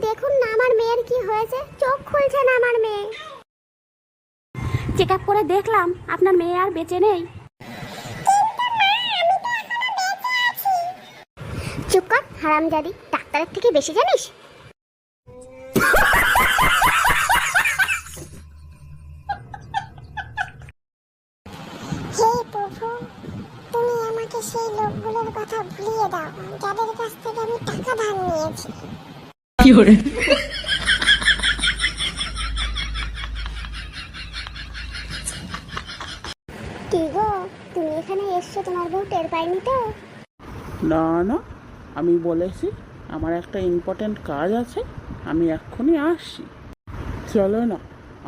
দেখুন না আমার মেয়ের কি হয়েছে, চোখ খুলছে না আমার মেয়ে। চেক আপ করে দেখলাম আপনার মেয়ে আর বেঁচে নেই। চুপ কর হারামজাদি, ডাক্তারের থেকে বেশি জানিস। হে প্রভু, তুমি আমাকে সেই লোকগুলোর কথা ভুলিয়ে দাও যাদের কাছ থেকে আমি টাকা ধার নিয়েছি। কি করে? কি গো, তুমি এখানে এসছো, তোমার বউ টের পাইনি তো? না না, আমি বলেছি আমার একটা ইম্পর্ট্যান্ট কাজ আছে, আমি এক্ষুনি আসছি। চলো না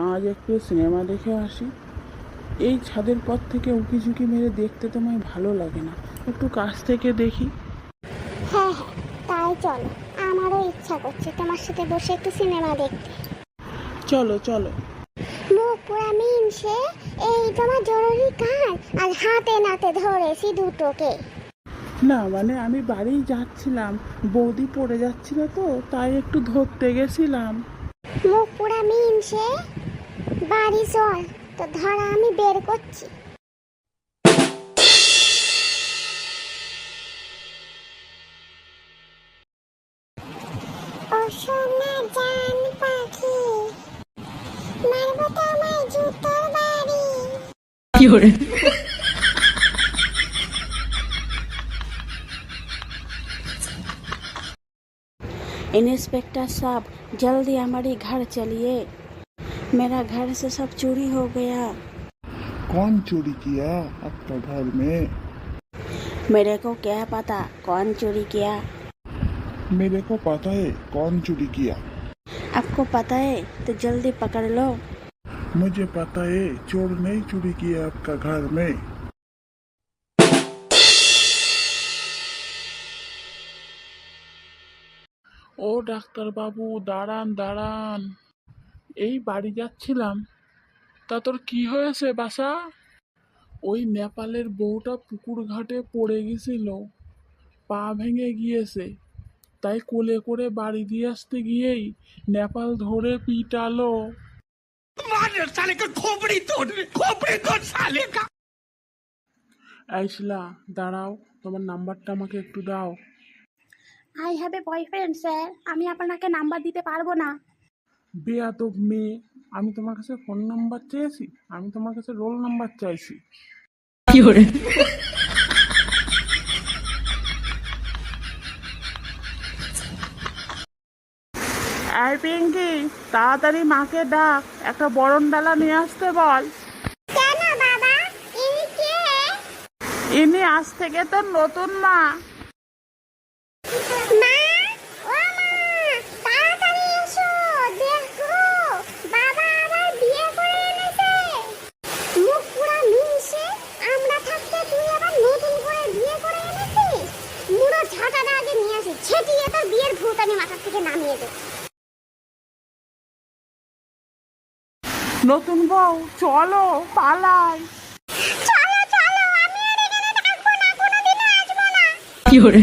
আজ একটু সিনেমা দেখে আসি। এই ছাদের পর থেকে উঁকি ঝুঁকি মেরে দেখতে তোমায় ভালো লাগে না, একটু কাছ থেকে দেখি। হ্যাঁ হ্যাঁ, তাই চলো, আমারও ইচ্ছা করছে তোমার সাথে বসে একটু সিনেমা দেখতে। চলো চলো। মুখ পুরা মিনসে, এই তোমার জরুরি কাজ, আর হাতে নাতে ধরেছি দুটোকে। না মানে আমি বাড়ি যাচ্ছিলাম, বৌদি পড়ে যাচ্ছিল তো তাই একটু ধরতে গেছিলাম। মুখ পুরা মিনসে, বাড়ি চল, তো ধরা আমি বের করছি। ও সোনা জান পাখি, মারবো তোমায় জুতোর বাড়ি। কি করে? इंस्पेक्टर साहब जल्दी हमारी घर चलिए, मेरा घर से सब चोरी हो गया। कौन चोरी किया आपका घर में? मेरे को क्या पता कौन चोरी किया। मेरे को पता है कौन चोरी किया। आपको पता है तो जल्दी पकड़ लो। मुझे पता है चोर नहीं चोरी किया आपका घर में। ও ডাক্তারবাবু দাঁড়ান দাঁড়ান, এই বাড়ি যাচ্ছিলাম। তা তোর কি হয়েছে বাসা? ওই নেপালের বউটা পুকুর ঘাটে পড়ে গেছিল, পা ভেঙে গিয়েছে, তাই কোলে করে বাড়ি দিয়ে আসতে গিয়েই নেপাল ধরে পিটালো। আইসলা দাঁড়াও, তোমার নাম্বারটা আমাকে একটু দাও। I have a boyfriend sir, আমি আপনাকে নাম্বার দিতে পারবো না। বেয়াদব মেয়ে, আমি তোমার কাছে ফোন নাম্বার চেয়েছি? আমি তোমার কাছে রোল নাম্বার চাইছি। কি করে? এই পিঙ্কি, তাড়াতাড়ি মাকে ডাক, একটা বরণ ডালা নিয়ে আসতে বল। কেন বাবা, ইনি কে? ইনি আজ থেকে তোর নতুন মা। মা, ও মা, তাড়াতাড়ি এসো, দেখো বাবা আবার বিয়ে করে এনেছে। মুখ পুরা মিনসে, আমরা থাকতে তুই আবার নতুন করে বিয়ে করে এনেছিস। মুড়ো ঝাঁটাটা আগে নিয়ে আসি, ছেটিয়ে তোর বিয়ের ভূত আমি মাথার থেকে নামিয়ে দেব। নতুন বউ চলো পালাই। চলো চলো, আমি আর এখানে থাকবো না, কোনোদিনও আসবো না। কি করে?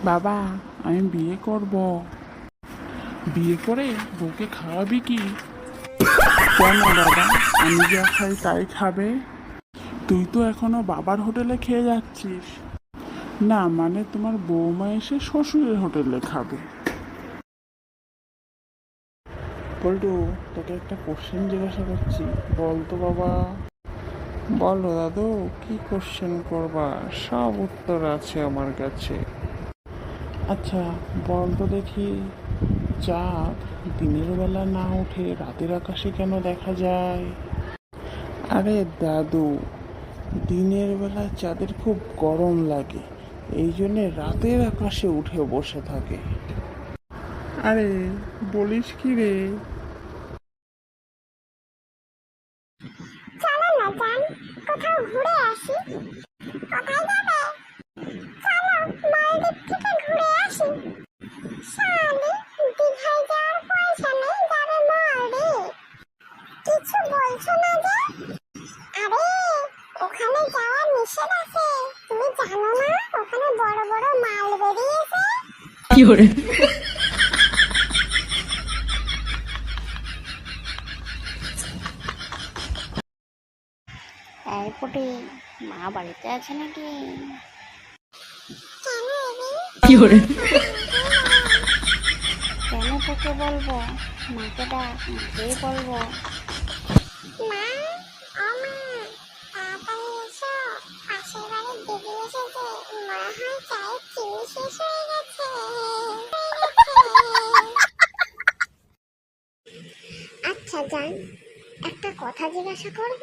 বাবা আমি বিয়ে করব। বিয়ে করে বউকে খাওয়াবি কি? কেন বাবা, আমি যা খাই তাই খাবে? তুই তো এখনো বাবার হোটেলে খেয়ে যাচ্ছিস। না মানে তোমার বৌমা এসে শ্বশুরের হোটেলে খাবে। পল্টু, তোকে একটা কোশ্চেন জিজ্ঞাসা করছি, বল তো বাবা। বলো দাদু, কি কোশ্চেন করবা? সব উত্তর আছে আমার কাছে। আচ্ছা বল তো দেখি, চাঁদ দিনের বেলা না উঠে রাতের আকাশে কেন দেখা যায়? আরে দাদু, দিনের বেলা চাঁদের খুব গরম লাগে, এই জন্যে রাতের আকাশে উঠে বসে থাকে। আরে বলিস কি রে? চলো না জান, কোথাও ঘুরে আসি। কোথায় যাবে? চলো মালদ্বীপ থেকে ঘুরে আসি। শালি, দীঘায় যাওয়ার পয়সা নেই, যাবে মালদ্বীপ। কিছু বলছো না যে? ওখানে যাওয়া নিষেধ আছে, তুমি জানো না ওখানে বড় বড় মাল বেরিয়েছে। এই পুটি, মা বাড়িতে আছে নাকি? কেন তোকে বলবো? মাকে ডাক, মাকেই বলবো। মা, ও মা, তাড়াতাড়ি এসো, পাশের বাড়ির দিদি এসেছে, মনে হয় চায়ের চিনি শেষ হয়ে গেছে। আচ্ছা জান, একটা কথা জিজ্ঞাসা করব?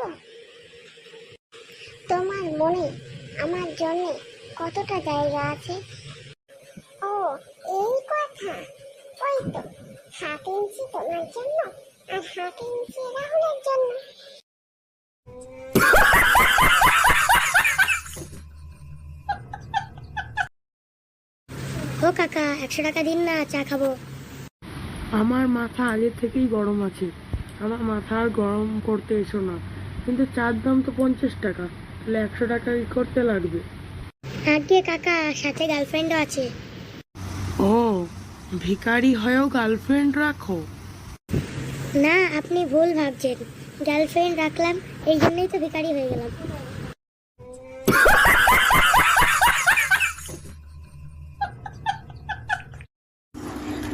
তোমার মনে আমার জন্য কতটা জায়গা আছে? ও, এই কথা। ওই তো 7 ইঞ্চি তোমার জন্য আর 7 ইঞ্চি রাহুলের জন্য। ও কাকা, 100 টাকা দিন না, চা খাবো। আমার মাথা আগের থেকেই গরম আছে, আমার মাথা আর গরম করতে এসো না। কিন্তু চার দাম তো 50 টাকা, তাহলে 100 টাকা কি করতে লাগবে? আগে কাকা, সাথে গার্লফ্রেন্ডও আছে। ও, ভিখারি হয়েও গার্লফ্রেন্ড রাখো? না, আপনি ভুল ভাবছেন, গার্লফ্রেন্ড রাখলাম এই জন্যই তো ভিখারি হয়ে গেলাম।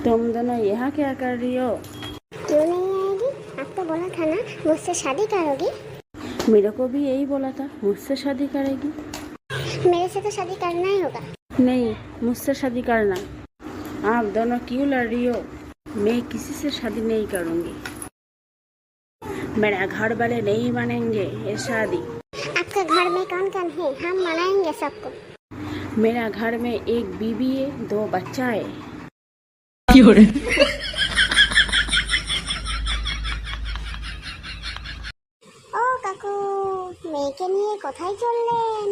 तुम दोनों यहाँ क्या कर रही हो? क्यों नहीं आएगी? आपको बोला था ना मुझसे शादी करोगी। मेरे को भी यही बोला था, मुझसे शादी करेगी। मेरे से तो शादी करना ही होगा। नहीं, मुझसे शादी करना। आप दोनों क्यों लड़ रही हो? मैं किसी से शादी नहीं करूँगी। मेरा घर वाले नहीं मानेंगे ये शादी। आपके घर में कौन कौन है? हम मनाएंगे सबको। मेरा घर में एक बीबी है, 2 बच्चा है। ও কাকু, মেয়েকে নিয়ে কোথায় চললেন?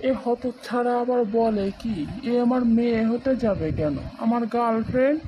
এ হতচ্ছাড়া আবার বলে কি, এ আমার মেয়ে হতে যাবে কেন, আমার গার্লফ্রেন্ড।